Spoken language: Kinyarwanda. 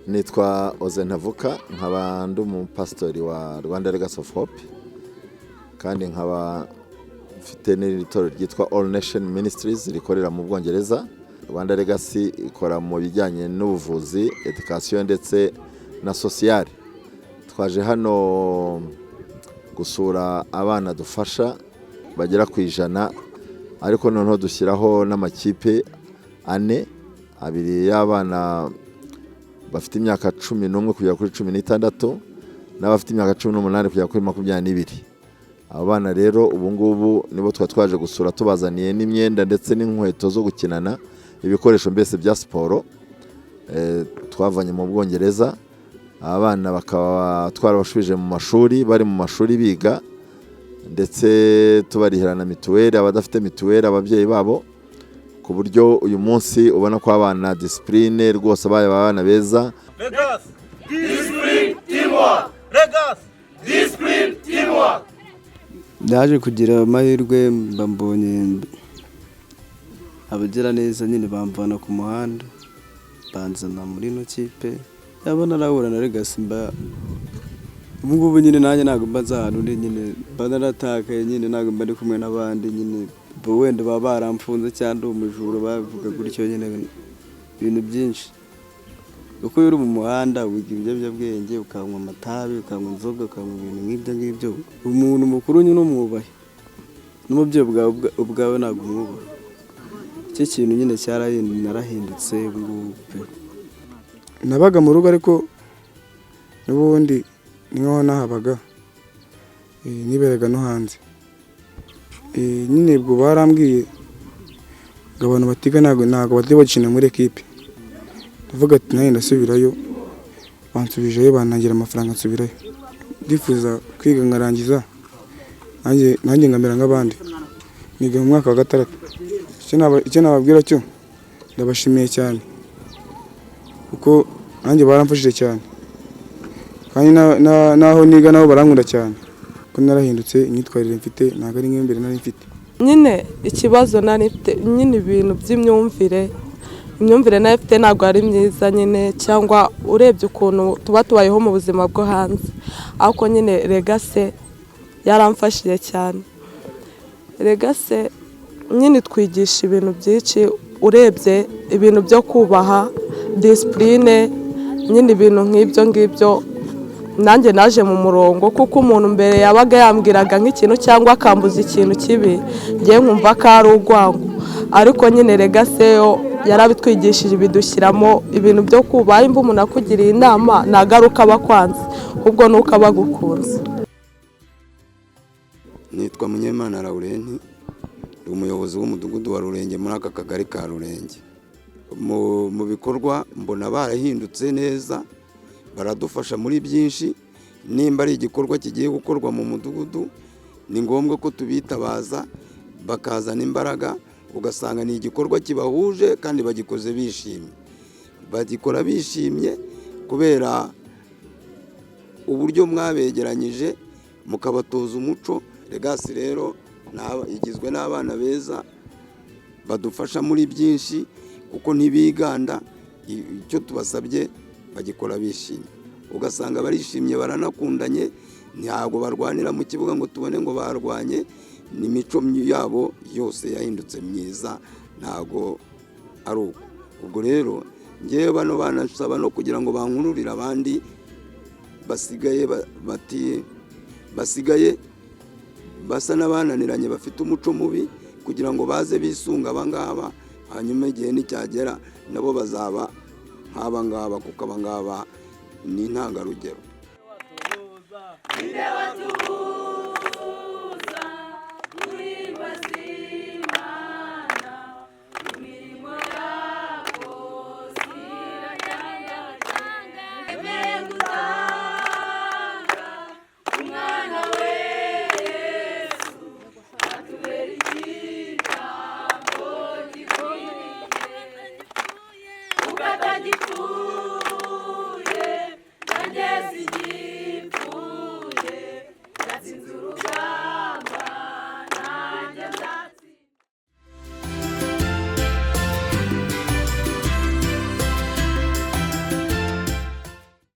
Nitwa Ozenhavuka, nkaba ndi umupasitori wa Rwanda Legacy of Hope, kandi nkaba mfite n'itorero ryitwa All Nation Ministries rikorera mu Bwongereza. Rwanda Legacy ikora mu bijyanye n'ubuvuzi, education ndetse na social. Twaje hano gusura abana dufasha bagera ku 100, ariko noneho dushyiraho n'amakipe 4, abiri y'abana bafite imyaka 11 kugera kuri 16 n'abafite imyaka 18 kugera kuri 22. Abo bana rero ubu ngubu nibo twaje gusura, tubazaniye n'imyenda ndetse n'inkweto zo gukinana, ibikoresho mbese bya siporo twavanye mu Bwongereza. Abana bakaba twarabashubije mu mashuri, bari mu mashuri biga, ndetse tubarihira na mituweli, abadafite mituweli ababyeyi babo, ku buryo uyu munsi ubona ko abana discipline rwose baye abana beza. Legacy discipline teamwork, Legacy discipline teamwork. Ndaje kugira amahirwe mbambonye abagira neza nyine bamvana ku muhanda banzana muri no kipe yabona arahura na Legacy ubu ngubu nyine nanjye ntabwo mbaza ahantu ndi, nyine banaratakaye, nyine ntabwo mba ndi kumwe n'abandi, nyine wenda baba baramfunze cyangwa umujura bavuga gutyo, nyine ibintu byinshi. Uko uri mu muhanda wiga ibiyobyabwenge, ukanywa amatabi, ukanywa inzoga, ukanywa ibintu nk'ibyo ngibyo, umuntu mukuru nyine umwubahe, n'umubyeyi ubwawe ntabwo umwubaha. Icyo kintu nyine narahindutse ubu ngubu pe. Nabaga mu rugo ariko n'ubundi niho nahabaga, niberaga no hanze. Nyine ubwo barambwiye ngo abantu batiga ntabwo bajya bakina muri ekipe. Ndavuga ati nanjye ndasubirayo, bansubijeyo bantangira amafaranga nsubirayo. Ndifuza kwiga nkarangiza nanjye ngamera nk'abandi, niga mu mwaka wa 6. Icyo nababwira cyo ndabashimiye cyane kuko nanjye baramfashije cyane, kandi naho niga nabo barankunda cyane ko narahindutse. Imyitwarire mfite ntabwo ari nk'imbere nari mfite. Nyine ikibazo nari mfite nyine ibintu by'imyumvire nayo mfite ntabwo ari myiza nyine, cyangwa urebye ukuntu tuba tubayeho mu buzima bwo hanze. Ariko nyine Legacy yaramfashije cyane. Legacy nyine twigisha ibintu byinshi, urebye ibintu byo kubaha, discipline, nyine ibintu nk'ibyo ngibyo. Nanjye naje mu murongo kuko umuntu mbere yabaga yambwiraga nk'ikintu cyangwa akambuza ikintu kibi, ngiye nkumva ko ari urwango. Ariko nyine Legacy yo yarabitwigishije, bidushyiramo ibintu byo kubaha. Imva umuntu akugiriye inama nagaruka bakwanze, ahubwo nuko abagukunze. Nitwa Munyemana Laurent, umuyobozi w'umudugudu wa Rurenge muri aka kagari ka Rurenge. Mu bikorwa mbona barahindutse neza, baradufasha muri byinshi. Nimba ari igikorwa kigiye gukorwa mu mudugudu, ni ngombwa ko tubitabaza bakazana imbaraga, ugasanga ni igikorwa kibahuje kandi bagikoze bishimye. Bagikora bishimye kubera uburyo mwabegeranyije mukabatoza umuco. Legacy rero igizwe n'abana beza badufasha muri byinshi kuko ntibiganda. Icyo tubasabye bagikora bishimye, ugasanga barishimye, baranakundanye, ntabwo barwanira mu kibuga ngo tubone ngo barwanye. N'imico yabo yose yahindutse myiza, ntabwo ari uko. Ubwo rero ngewe bano banasaba no kugira ngo bankururire abandi basigaye basa n'abananiranye, bafite umuco mubi, kugira ngo baze bisunga abangaba, hanyuma igihe nicyagera nabo bazaba nk'abangaba, kuko abangaba ni intangarugero. Ugatagifu